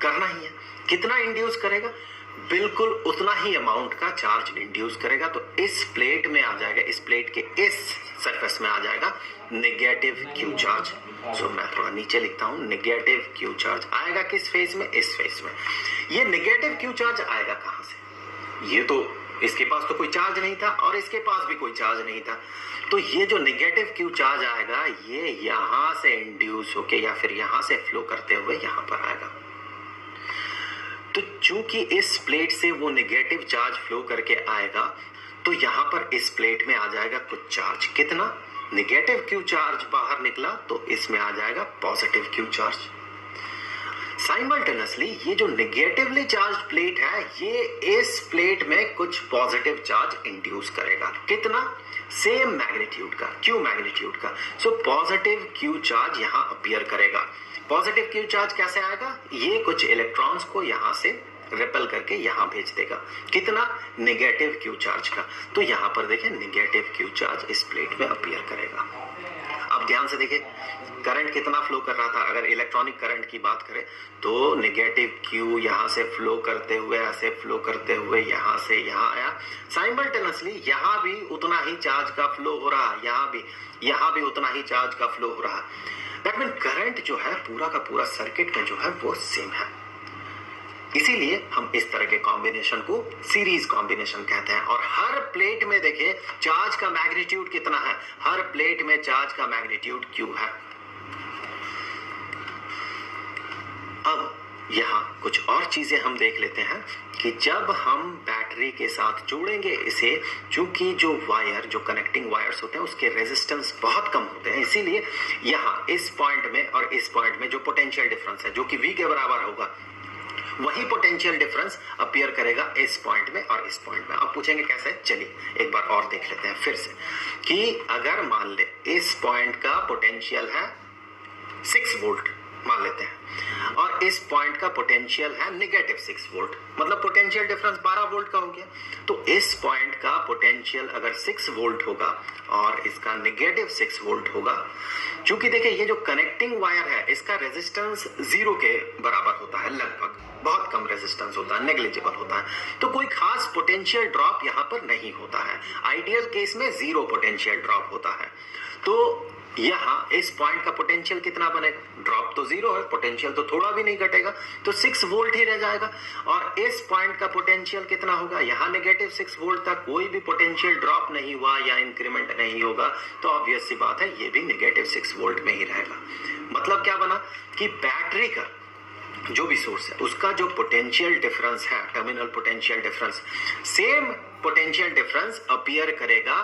करना ही है। कितना इंड्यूस करेगा? बिल्कुल उतना ही अमाउंट का चार्ज इंड्यूस करेगा। तो इस प्लेट में आ जाएगा, इस प्लेट के इस सरफेस में आ जाएगा नेगेटिव क्यू चार्ज। सो मैं थोड़ा नीचे लिखता हूं, नेगेटिव क्यू चार्ज आएगा किस फेज में? इस फेज में। ये नेगेटिव क्यू चार्ज आएगा कहां से? ये तो इसके पास तो कोई चार्ज नहीं था और इसके पास भी कोई चार्ज नहीं था, तो ये जो नेगेटिव क्यू चार्ज आएगा ये यहां से इंड्यूस होके या फिर यहां से फ्लो करते हुए यहां पर आएगा। तो चूंकि इस प्लेट से वो नेगेटिव चार्ज फ्लो करके आएगा तो यहां पर इस प्लेट में आ जाएगा कुछ चार्ज। कितना? नेगेटिव क्यू चार्ज बाहर निकला तो इसमें आ जाएगा पॉजिटिव क्यू चार्ज। साइमल्टेनियसली ये जो नेगेटिवली चार्ज प्लेट है ये इस प्लेट में कुछ पॉजिटिव चार्ज इंड्यूस करेगा। कितना? सेम मैग्नीट्यूड का, क्यू मैग्नीट्यूड का। सो पॉजिटिव क्यू चार्ज यहां अपीयर करेगा। पॉजिटिव क्यू चार्ज कैसे आएगा? ये कुछ इलेक्ट्रॉन्स को यहां से रिपेल करके यहां भेज देगा। कितना? नेगेटिव क्यू चार्ज का। तो यहां पर देखें नेगेटिव क्यू चार्ज इस प्लेट में अपीयर करेगा। अब ध्यान से देखें करंट कितना फ्लो कर रहा था। अगर इलेक्ट्रॉनिक करंट की बात करें तो नेगेटिव क्यू यहां से फ्लो करते हुए ऐसे फ्लो करते हुए यहां से यहां आया। साइमल्टेनियसली यहां भी उतना ही चार्ज का फ्लो हो रहा है, यहां भी उतना ही चार्ज का फ्लो हो रहा है। दैट मीन करंट जो है पूरा का पूरा सर्किट में जो है वो सेम है। इसीलिए हम इस तरह के कॉम्बिनेशन को सीरीज कॉम्बिनेशन कहते हैं। और हर प्लेट में देखिए चार्ज का मैग्नीट्यूड कितना है? हर प्लेट में चार्ज का मैग्नीट्यूड क्यू है। अब यहां कुछ और चीजें हम देख लेते हैं कि जब हम बैटरी के साथ जोड़ेंगे इसे, चूंकि जो वायर, जो कनेक्टिंग वायर्स होते हैं उसके रेजिस्टेंस बहुत कम होते हैं, इसीलिए यहां इस पॉइंट में और इस पॉइंट में जो पोटेंशियल डिफरेंस है जो कि V के बराबर होगा, वही पोटेंशियल डिफरेंस अपीयर करेगा इस पॉइंट में और इस पॉइंट में। अब पूछेंगे कैसे? चलिए एक बार और देख लेते हैं फिर से कि अगर मान ले इस पॉइंट का पोटेंशियल है 6 वोल्ट मान लेते हैं और इस पॉइंट का पोटेंशियल है नेगेटिव 6 वोल्ट, मतलब पोटेंशियल डिफरेंस 12 वोल्ट का हो गया। तो इस पॉइंट का पोटेंशियल अगर 6 वोल्ट होगा और इसका नेगेटिव 6 वोल्ट होगा, क्योंकि देखिए ये जो कनेक्टिंग वायर है इसका रेजिस्टेंस 0 के बराबर होता है, लगभग बहुत कम रेजिस्टेंस होता है, नेग्लिजिबल होता है, तो कोई खास पोटेंशियल ड्रॉप यहां पर नहीं होता है। आइडियल केस में 0 पोटेंशियल ड्रॉप होता है। तो यहां इस पॉइंट का पोटेंशियल कितना बनेगा? ड्रॉप तो 0 है, पोटेंशियल तो थोड़ा भी नहीं घटेगा, तो 6 वोल्ट ही रह जाएगा। और इस पॉइंट का पोटेंशियल कितना होगा? यहां नेगेटिव 6 वोल्ट था, कोई भी पोटेंशियल ड्रॉप नहीं हुआ या इंक्रीमेंट नहीं होगा, तो ऑब्वियस सी बात है ये भी नेगेटिव 6 वोल्ट में ही रहेगा। मतलब क्या बना कि बैटरी का जो भी सोर्स है उसका जो पोटेंशियल डिफरेंस है, terminal potential difference, same potential difference appear करेगा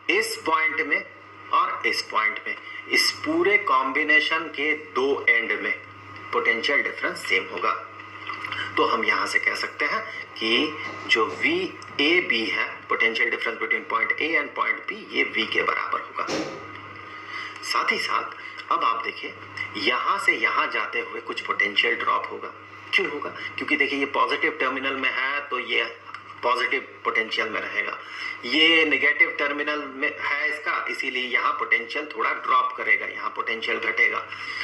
इस पॉइंट में और इस पॉइंट में। इस पूरे कॉम्बिनेशन के दो एंड में पोटेंशियल डिफरेंस सेम होगा। तो हम यहां से कह सकते हैं कि जो VAB है, potential difference between point A and point B, ये V के बराबर होगा। साथ ही साथ अब आप देखिए यहां से यहां जाते हुए कुछ पोटेंशियल ड्रॉप होगा। क्यों होगा? क्योंकि देखिए ये पॉजिटिव टर्मिनल में है तो ये पॉजिटिव पोटेंशियल में रहेगा, ये नेगेटिव टर्मिनल में है इसका, इसीलिए यहाँ पोटेंशियल थोड़ा ड्रॉप करेगा, यहाँ पोटेंशियल घटेगा।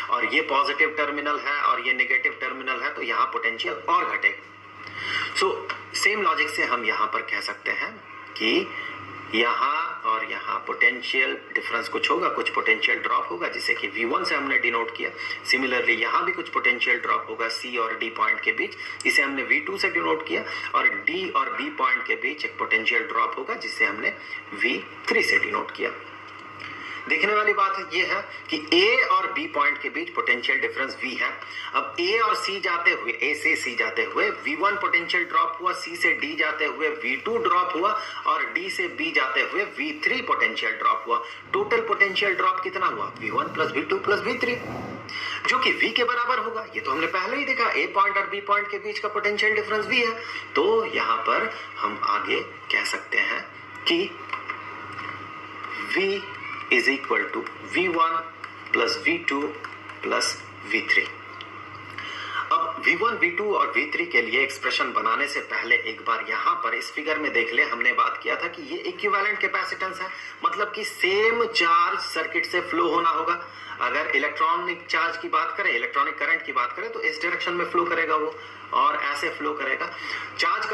और ये पॉजिटिव टर्मिनल है और ये नेगेटिव टर्मिनल है तो यहाँ पोटेंशियल और घटेगा। सो सेम लॉजिक से हम यहाँ पर कह सकते हैं कि यहाँ और यहाँ पोटेंशियल डिफरेंस कुछ होगा, कुछ पोटेंशियल ड्रॉप होगा, जिसे कि V1 से हमने डिनोट किया। सिमिलरली यहाँ भी कुछ पोटेंशियल ड्रॉप होगा C और D पॉइंट के बीच, इसे हमने V2 से डिनोट किया। और D और B पॉइंट के बीच एक पोटेंशियल ड्रॉप होगा जिसे हमने V3 से डिनोट किया। देखने वाली बात यह है कि A और B पॉइंट के बीच पोटेंशियल डिफरेंस V है। अब A और C जाते हुए, A से C जाते हुए V1 पोटेंशियल ड्रॉप हुआ, C से D जाते हुए V2 ड्रॉप हुआ और D से B जाते हुए V3 पोटेंशियल ड्रॉप हुआ। टोटल पोटेंशियल ड्रॉप कितना हुआ? V1 plus V2 plus V3, जो कि V के बराबर होगा। ये तो हमने पहले ही देखा, A पॉइंट और B पॉइंट के बीच का पोटेंशियल डिफरेंस V है। तो यहाँ पर हम आगे कह सकते हैं कि V is equal to V1 plus V2 plus V3। अब V1, V2 और V3 के लिए एक्सप्रेशन बनाने से पहले एक बार यहाँ पर इस फिगर में देख ले, हमने बात किया था कि ये इक्विवेलेंट कैपेसिटेंस है, मतलब कि सेम चार्ज सर्किट से फ्लो होना होगा। अगर इलेक्ट्रॉनिक चार्ज की बात करें, इलेक्ट्रॉनिक करंट की बात करें, तो इस डायरेक्शन में फ्लो करेगा वो, और ऐसे फ्लो करेगा। चार्ज